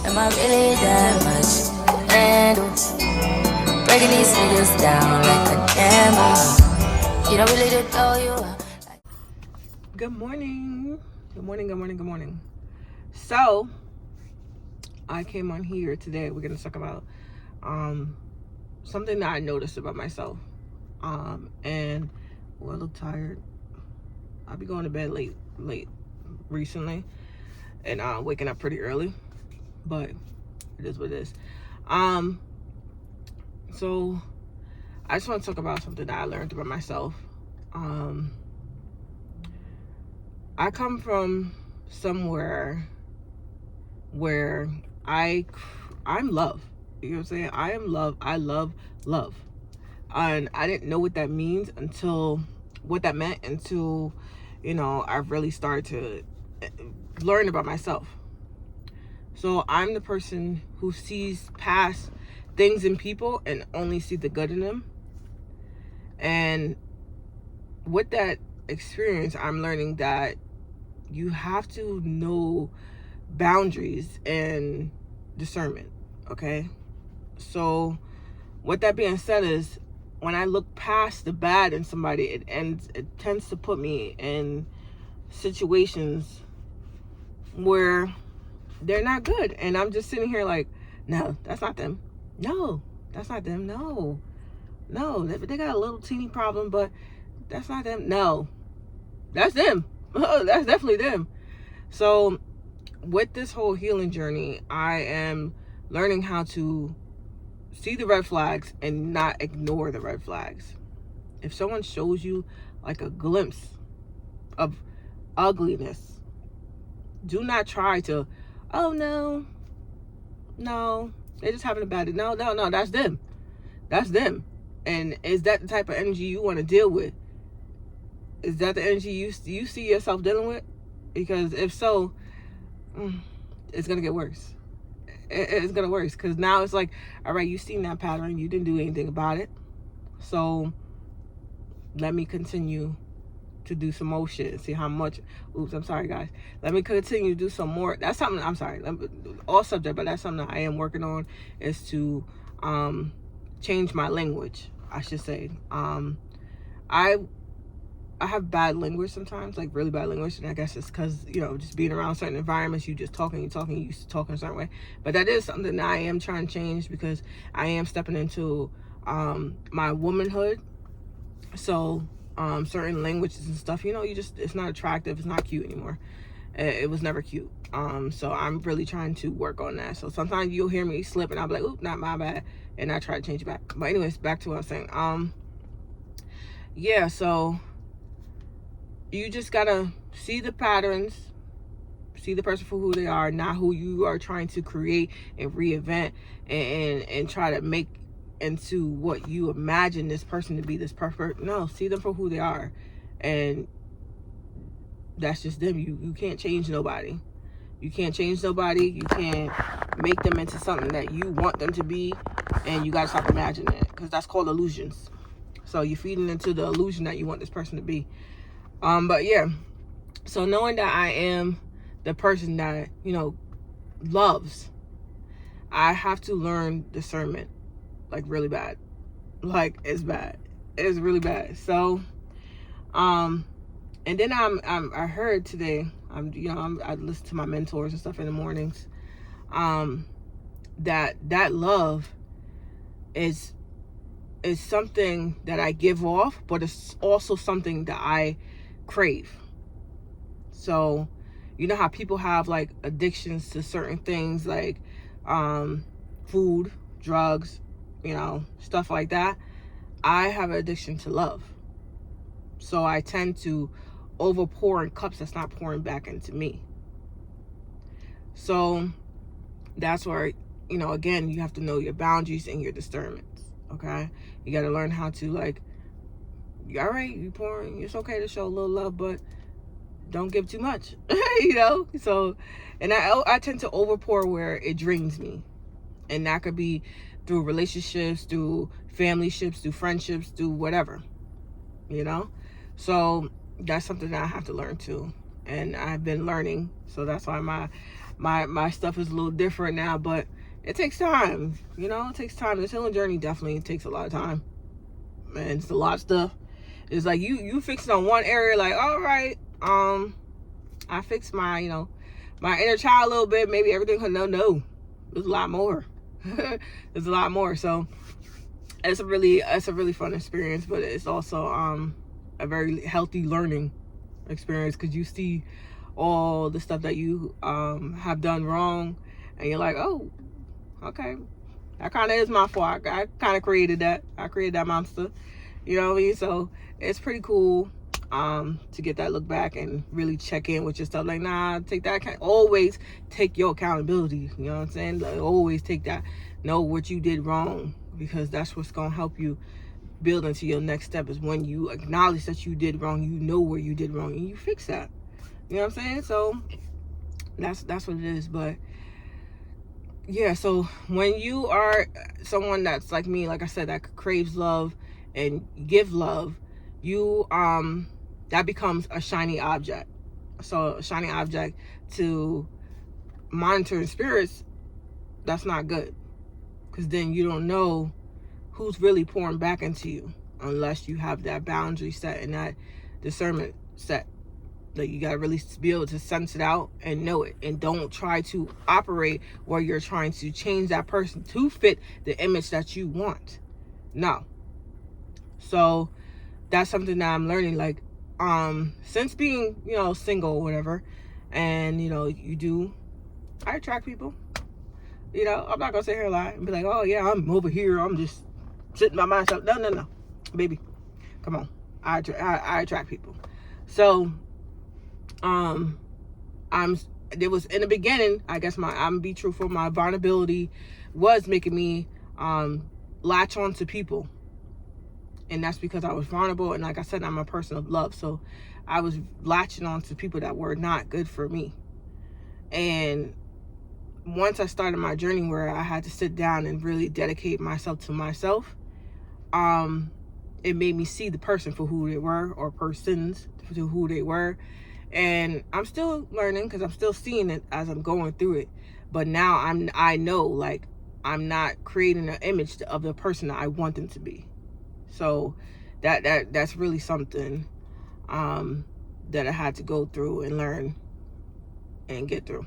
Am I really that much to handle? Breaking these niggas down like a gamble. You don't really to throw you out. Good morning. Good morning, good morning, good morning. So, I came on here today. We're going to talk about something that I noticed about myself. And well, I look tired. I'll be going to bed late recently. And waking up pretty early. But it is what it is. So, I just want to talk about something that I learned about myself. I come from somewhere where I'm love. You know what I'm saying? I am love. I love love. And I didn't know what that means until I really started to learn about myself. So I'm the person who sees past things in people and only see the good in them. And with that experience, I'm learning that you have to know boundaries and discernment, okay? So with that being said is, when I look past the bad in somebody, it tends to put me in situations where they're not good. And I'm just sitting here like, no, that's not them. No, that's not them. No, they got a little teeny problem, but that's not them. No, that's them. That's definitely them. So with this whole healing journey, I am learning how to see the red flags and not ignore the red flags. If someone shows you like a glimpse of ugliness, do not try to, oh no, they're just having a bad day. No, that's them. That's them. And is that the type of energy you want to deal with? Is that the energy you see yourself dealing with? Because if so, it's going to get worse. It's going to worse. Because now it's like, all right, you've seen that pattern. You didn't do anything about it. So let me continue to do some more shit and see how much. Oops, I'm sorry, guys. Let me continue to do some more. That's something, I'm sorry, all subject, but that's something that I am working on, is to change my language, I should say. I have bad language sometimes, like really bad language, and I guess it's because, just being around certain environments, you just talking, you used to talking a certain way. But that is something that I am trying to change, because I am stepping into my womanhood. So certain languages and stuff, it's not attractive, it's not cute anymore. It was never cute. So I'm really trying to work on that. So sometimes you'll hear me slip and I'll be like, oop, not my bad, and I try to change it back. But anyways, back to what I was saying. Yeah, so you just gotta see the patterns, see the person for who they are, not who you are trying to create and reinvent and try to make into what you imagine this person to be, this perfect. No, see them for who they are. And that's just them. You can't change nobody. You can't change nobody. You can't make them into something that you want them to be. And you gotta stop imagining it, because that's called illusions. So you're feeding into the illusion that you want this person to be. But yeah, so knowing that I am the person that, loves, I have to learn discernment, like really bad. Like, it's bad. It's really bad. So, and then I heard today, I listen to my mentors and stuff in the mornings, that love is something that I give off, but it's also something that I crave. So you know how people have like addictions to certain things, like food, drugs, stuff like that. I have an addiction to love. So I tend to overpour in cups that's not pouring back into me. So that's where, again, you have to know your boundaries and your discernments. Okay, you got to learn how to, like, all right, you pouring, it's okay to show a little love, but don't give too much. So, and I tend to overpour where it drains me, and that could be through relationships, through family ships, through friendships, through whatever, so that's something that I have to learn too, and I've been learning. So that's why my stuff is a little different now, but it takes time. You know, it takes time. This healing journey definitely takes a lot of time. And it's a lot of stuff. It's like you fix it on one area, like, all right, I fixed my, you know, my inner child a little bit, maybe everything could no. There's a lot more. There's a lot more. So it's a really fun experience, but it's also a very healthy learning experience, because you see all the stuff that you have done wrong, and you're like, oh, okay, that kind of is my fault. I kind of created that. I created that monster. You know what I mean? So it's pretty cool to get that look back and really check in with yourself. Like, nah, take that. Always take your accountability. You know what I'm saying? Like, always take that. Know what you did wrong, because that's what's gonna help you build into your next step. Is when you acknowledge that you did wrong, you know where you did wrong, and you fix that. You know what I'm saying? So that's what it is. But yeah, so when you are someone that's like me, like I said, that craves love and give love, you that becomes a shiny object. So a shiny object to monitoring spirits, that's not good, because then you don't know who's really pouring back into you unless you have that boundary set and that discernment set. Like, you gotta really be able to sense it out and know it, and don't try to operate where you're trying to change that person to fit the image that you want. No. So that's something that I'm learning, like, since being, you know, single or whatever, and, you know, I attract people. You know, I'm not gonna sit here and lie and be like, oh yeah, I'm over here, I'm just sitting by myself. No, baby, come on. I attract people. So there was, in the beginning, I guess, I'm gonna be truthful, my vulnerability was making me latch on to people. And that's because I was vulnerable, and like I said, I'm a person of love. So I was latching on to people that were not good for me. And once I started my journey where I had to sit down and really dedicate myself to myself, it made me see the person for who they were, or persons for who they were. And I'm still learning, because I'm still seeing it as I'm going through it. But now I know, like, I'm not creating an image of the person that I want them to be. So that's really something that I had to go through and learn and get through.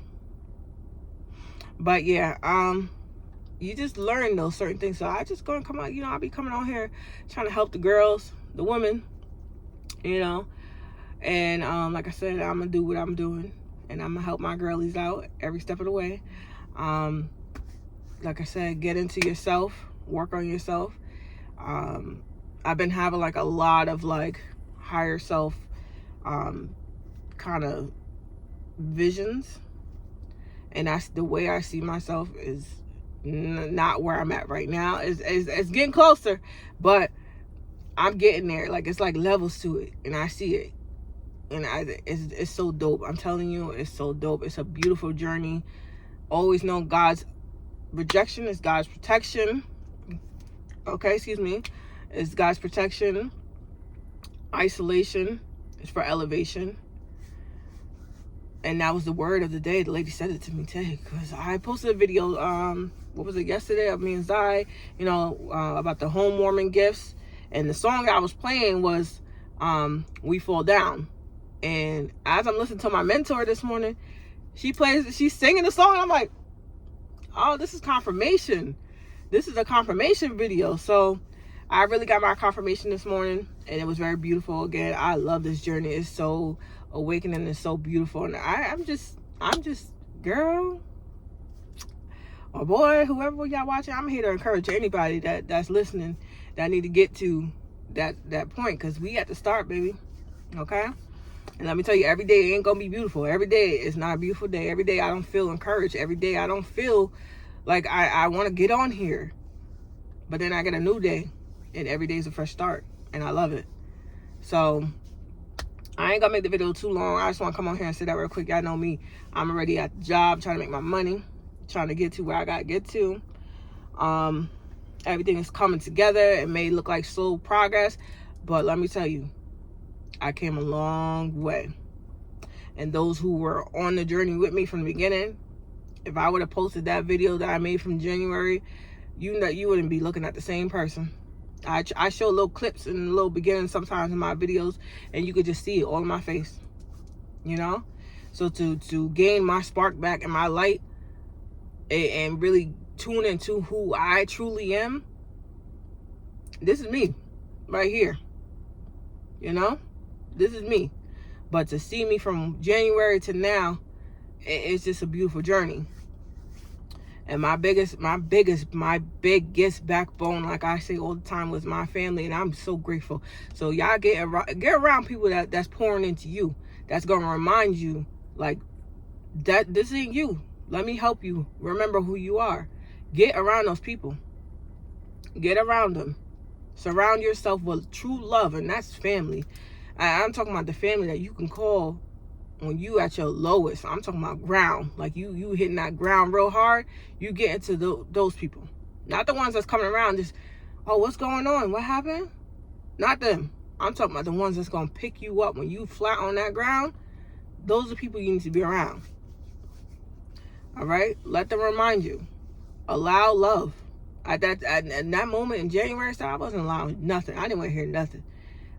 But yeah, you just learn those certain things. So I just gonna come out, you know, I'll be coming on here trying to help the girls, the women, you know. And like I said, I'm gonna do what I'm doing, and I'm gonna help my girlies out every step of the way. Like I said, get into yourself, work on yourself. I've been having like a lot of like higher self kind of visions, and that's the way I see myself is not where I'm at right now. It's getting closer, but I'm getting there. Like, it's like levels to it, and I see it, and it's so dope. I'm telling you, it's so dope. It's a beautiful journey. Always know God's rejection is God's protection. Okay, excuse me. It's God's protection. Isolation is for elevation. And that was the word of the day. The lady said it to me today, because I posted a video, what was it, yesterday, of me and Zai, you know, about the home warming gifts. And the song I was playing was We Fall Down. And as I'm listening to my mentor this morning, she's singing the song. And I'm like, oh, this is confirmation. This is a confirmation video. So I really got my confirmation this morning, and it was very beautiful. Again, I love this journey. It's so awakening. It's so beautiful. And I'm just, girl, or boy, whoever y'all watching, I'm here to encourage anybody that's listening that need to get to that point, because we at the start, baby. Okay? And let me tell you, every day ain't gonna be beautiful. Every day is not a beautiful day. Every day I don't feel encouraged. Every day I don't feel like I want to get on here. But then I get a new day, and every day is a fresh start, and I love it. So I ain't gonna make the video too long. I just want to come on here and say that real quick. Y'all know me. I'm already at the job, trying to make my money, trying to get to where I gotta get to. Everything is coming together. It may look like slow progress, but let me tell you, I came a long way. And those who were on the journey with me from the beginning, If I would have posted that video that I made from January, you know, you wouldn't be looking at the same person. I show little clips in the little beginning sometimes in my videos, and you could just see it all in my face, you know? So to gain my spark back and my light and really tune into who I truly am, this is me right here, you know? This is me. But to see me from January to now, it's just a beautiful journey. And my biggest backbone, like I say all the time, was my family, and I'm so grateful. So y'all get around people that's pouring into you, that's gonna remind you, like, that this ain't you. Let me help you remember who you are. Get around those people. Get around them. Surround yourself with true love, and that's family. I'm talking about the family that you can call when you at your lowest. I'm talking about ground. Like you hitting that ground real hard. You get into those people. Not the ones that's coming around just, oh, what's going on? What happened? Not them. I'm talking about the ones that's going to pick you up when you flat on that ground. Those are people you need to be around. All right? Let them remind you. Allow love. At that moment in January, so I wasn't allowing nothing. I didn't want to hear nothing.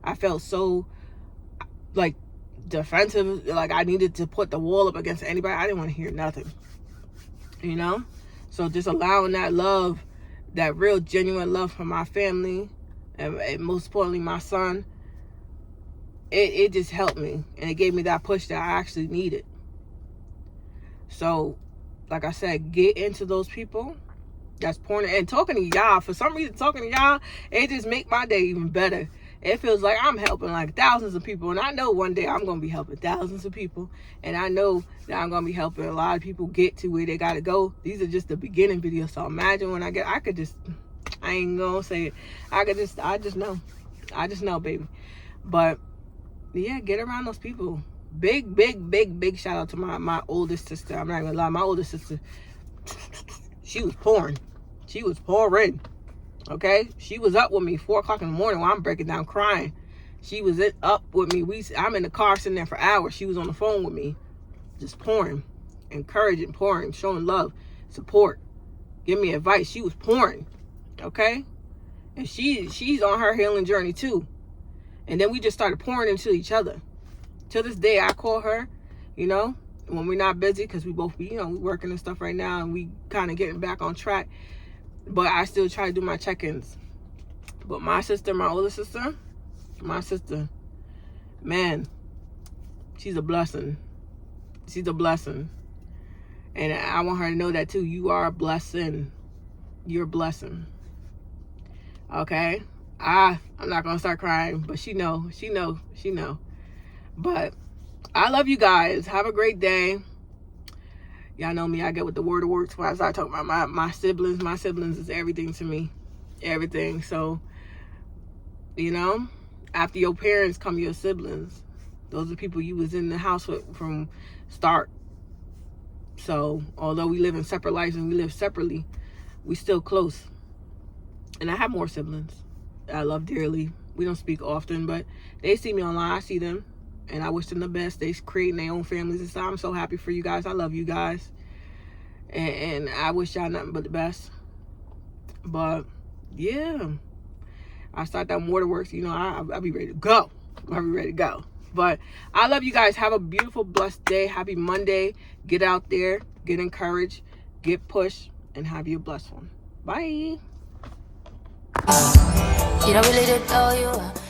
I felt so, like, defensive, like I needed to put the wall up against anybody. I didn't want to hear nothing, you know? So just allowing that love, that real genuine love for my family, and most importantly my son, it just helped me, and it gave me that push that I actually needed. So like I said, get into those people that's pouring, and talking to y'all. For some reason, talking to y'all, it just make my day even better. It feels like I'm helping like thousands of people, and I know one day I'm going to be helping thousands of people, and I know that I'm going to be helping a lot of people get to where they got to go. These are just the beginning videos, so imagine when I ain't going to say it. I just know, baby. But yeah, get around those people. Big shout out to my oldest sister. I'm not going to lie, my oldest sister, she was pouring. Okay, she was up with me 4 o'clock in the morning while I'm breaking down crying. She was up with me. I'm in the car sitting there for hours. She was on the phone with me, just pouring, encouraging, pouring, showing love, support, giving me advice. She was pouring, okay? And she's on her healing journey too. And then we just started pouring into each other. To this day, I call her, you know, when we're not busy, because we both be, you know, we working and stuff right now, and we kind of getting back on track. But I still try to do my check-ins. But my sister, my older sister, man, she's a blessing. She's a blessing. And I want her to know that too. You are a blessing. You're a blessing. Okay? I'm not going to start crying, but she know. But I love you guys. Have a great day. Y'all know me, I get with the word of words when I start talking about my siblings. My siblings is everything to me. Everything. So, you know, after your parents come your siblings. Those are people you was in the house with from start. So, although we live in separate lives and we live separately, we still close. And I have more siblings that I love dearly. We don't speak often, but they see me online. I see them. And I wish them the best. They're creating their own families and stuff. I'm so happy for you guys. I love you guys. And I wish y'all nothing but the best. But, yeah. I start that waterworks. You know, I'll be ready to go. I'll be ready to go. But I love you guys. Have a beautiful, blessed day. Happy Monday. Get out there. Get encouraged. Get pushed. And have you a blessed one. Bye. You don't really know you.